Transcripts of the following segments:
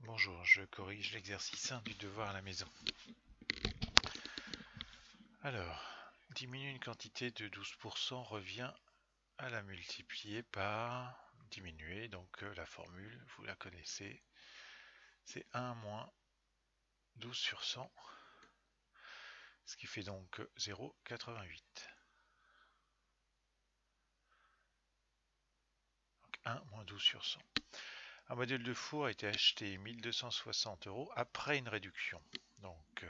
Bonjour, je corrige l'exercice 1 du devoir à la maison. Alors, diminuer une quantité de 12% revient à la multiplier par diminuer, donc la formule, vous la connaissez, c'est 1 moins 12 sur 100, ce qui fait donc 0,88. Donc 1 moins 12 sur 100. Un modèle de four a été acheté 1260 € après une réduction. Donc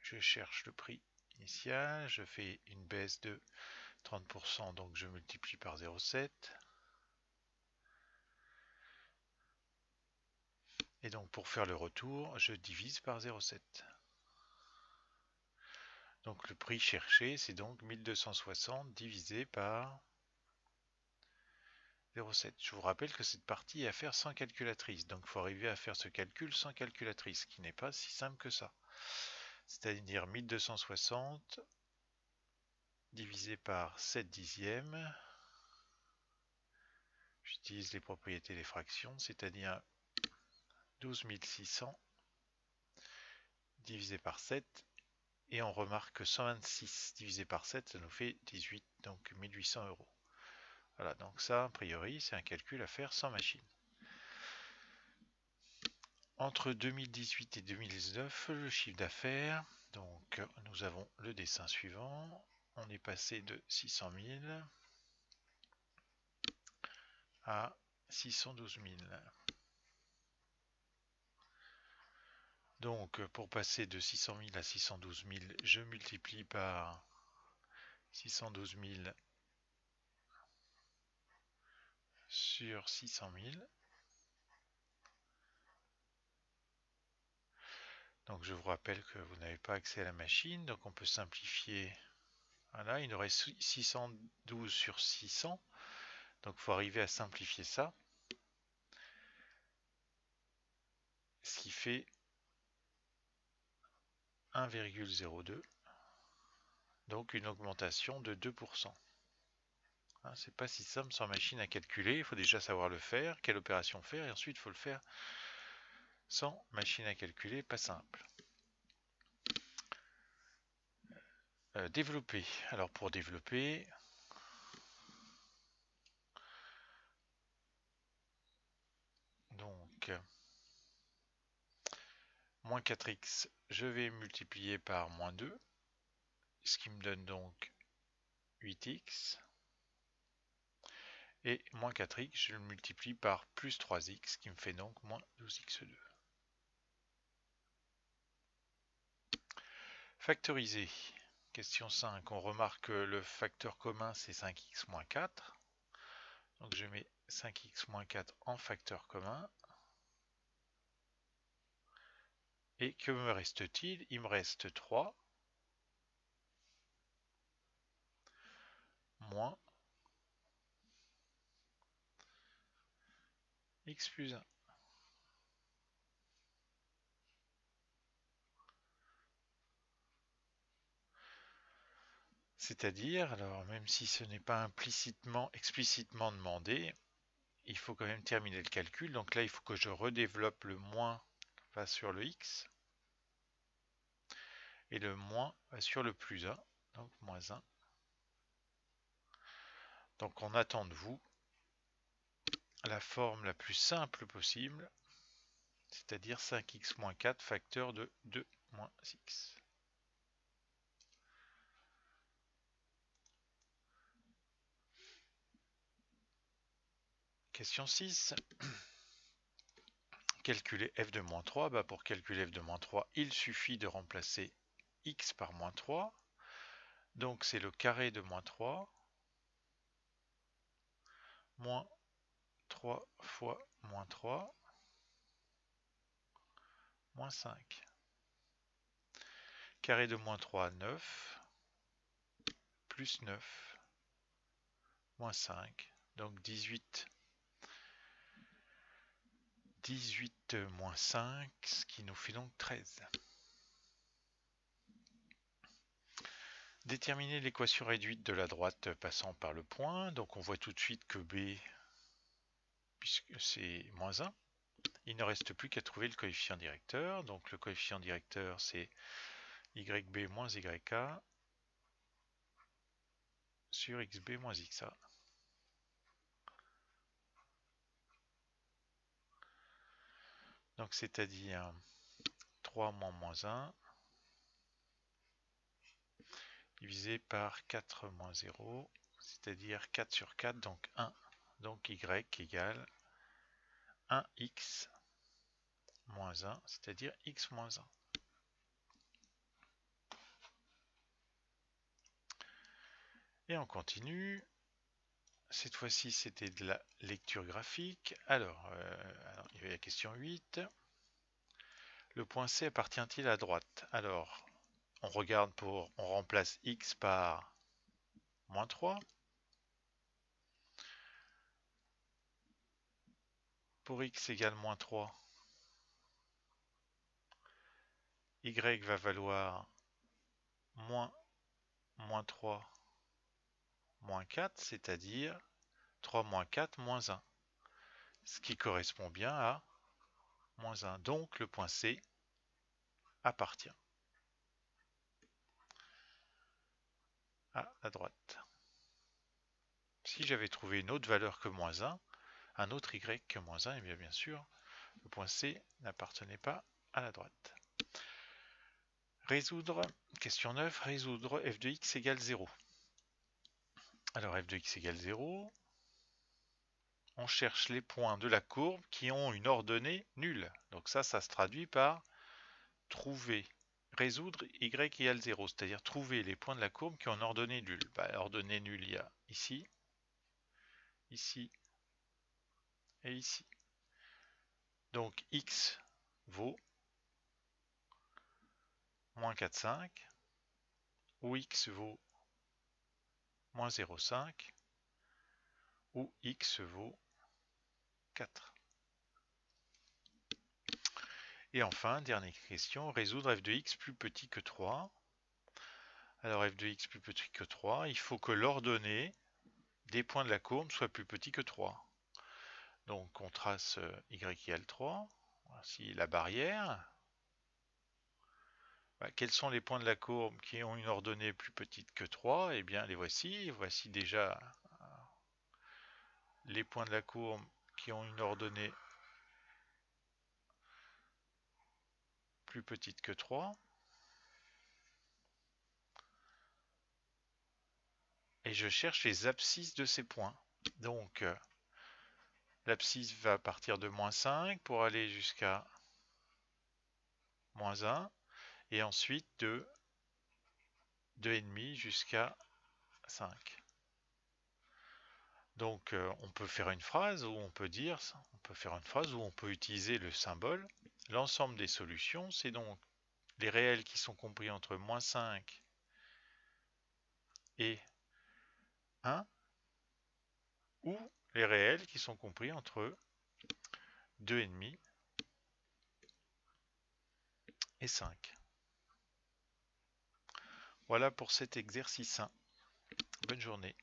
je cherche le prix initial, je fais une baisse de 30%, donc je multiplie par 0,7. Et donc pour faire le retour, je divise par 0,7. Donc le prix cherché, c'est donc 1260 divisé par 0,7. Je vous rappelle que cette partie est à faire sans calculatrice. Donc il faut arriver à faire ce calcul sans calculatrice, qui n'est pas si simple que ça. C'est-à-dire 1260 divisé par 7 dixièmes. J'utilise les propriétés des fractions, c'est-à-dire 12 600 divisé par 7. Et on remarque que 126 divisé par 7, ça nous fait 18, donc 1800 €. Voilà, donc ça, a priori, c'est un calcul à faire sans machine. Entre 2018 et 2019, le chiffre d'affaires, donc nous avons le dessin suivant. On est passé de 600 000 à 612 000. Donc pour passer de 600 000 à 612 000, je multiplie par 612 000 sur 600 000. Donc je vous rappelle que vous n'avez pas accès à la machine, donc on peut simplifier. Voilà, il nous reste 612 sur 600, donc il faut arriver à simplifier ça, ce qui fait 1,02, donc une augmentation de 2%. Hein, c'est pas si simple sans machine à calculer, il faut déjà savoir le faire, quelle opération faire, et ensuite il faut le faire sans machine à calculer, pas simple. Développer. Alors pour développer, donc moins 4x, je vais multiplier par moins 2, ce qui me donne donc 8x. Et moins 4x, je le multiplie par plus 3x, ce qui me fait donc moins 12x2. Factoriser. Question 5, on remarque que le facteur commun c'est 5x moins 4. Donc je mets 5x moins 4 en facteur commun. Et que me reste-t-il? Il me reste 3 moins x plus 1. C'est-à-dire, alors même si ce n'est pas explicitement demandé, il faut quand même terminer le calcul. Donc là, il faut que je redéveloppe le moins sur le x. Et le moins sur le plus 1, donc moins 1. Donc on attend de vous la forme la plus simple possible, c'est-à-dire 5x moins 4 facteur de 2 moins x. Question 6. Calculer f de moins 3. Pour calculer f de moins 3, il suffit de remplacer x par moins 3. Donc c'est le carré de moins 3. Moins 3 fois moins 3. Moins 5. Carré de moins 3, 9. Plus 9. Moins 5. Donc 18. 18 moins 5, ce qui nous fait donc 13. Déterminer l'équation réduite de la droite passant par le point. Donc on voit tout de suite que B, puisque c'est moins 1, Il ne reste plus qu'à trouver le coefficient directeur. Donc le coefficient directeur, c'est YB moins YA sur XB moins XA. Donc c'est-à-dire 3 moins moins 1 divisé par 4 moins 0, c'est-à-dire 4 sur 4, donc 1. Donc Y égale 1x moins 1, c'est-à-dire x moins 1. Et on continue. Cette fois-ci, c'était de la lecture graphique. Alors, il y avait la question 8. Le point C appartient-il à droite? Alors, on regarde on remplace x par moins 3. Pour x égale moins 3, y va valoir moins 3 moins 4, c'est-à-dire 3 moins 4 moins 1. Ce qui correspond bien à moins 1. Donc, le point C appartient à la droite. Si j'avais trouvé une autre valeur que moins 1, un autre y que moins 1, et bien sûr, le point C n'appartenait pas à la droite. Résoudre, question 9, résoudre f de x égale 0. Alors f de x égale 0, on cherche les points de la courbe qui ont une ordonnée nulle. Donc ça se traduit par trouver, résoudre y égale 0, c'est-à-dire trouver les points de la courbe qui ont une ordonnée nulle. Ordonnée nulle, il y a ici, ici et ici. Donc x vaut moins 4,5, ou x vaut moins 0,5, ou x vaut 4. Et enfin, dernière question, résoudre f de x plus petit que 3. Alors f de x plus petit que 3, il faut que l'ordonnée des points de la courbe soit plus petit que 3. Donc on trace y égale 3. Voici la barrière. Quels sont les points de la courbe qui ont une ordonnée plus petite que 3? Eh bien les voici. Voici déjà les points de la courbe qui ont une ordonnée plus petite que 3. Et je cherche les abscisses de ces points. Donc l'abscisse va partir de moins 5 pour aller jusqu'à moins 1. Et ensuite de 2,5 jusqu'à 5. Donc on peut faire une phrase où on peut dire, on peut utiliser le symbole. L'ensemble des solutions, c'est donc les réels qui sont compris entre moins 5 et 1, ou les réels qui sont compris entre 2,5 et 5. Voilà pour cet exercice 1. Bonne journée.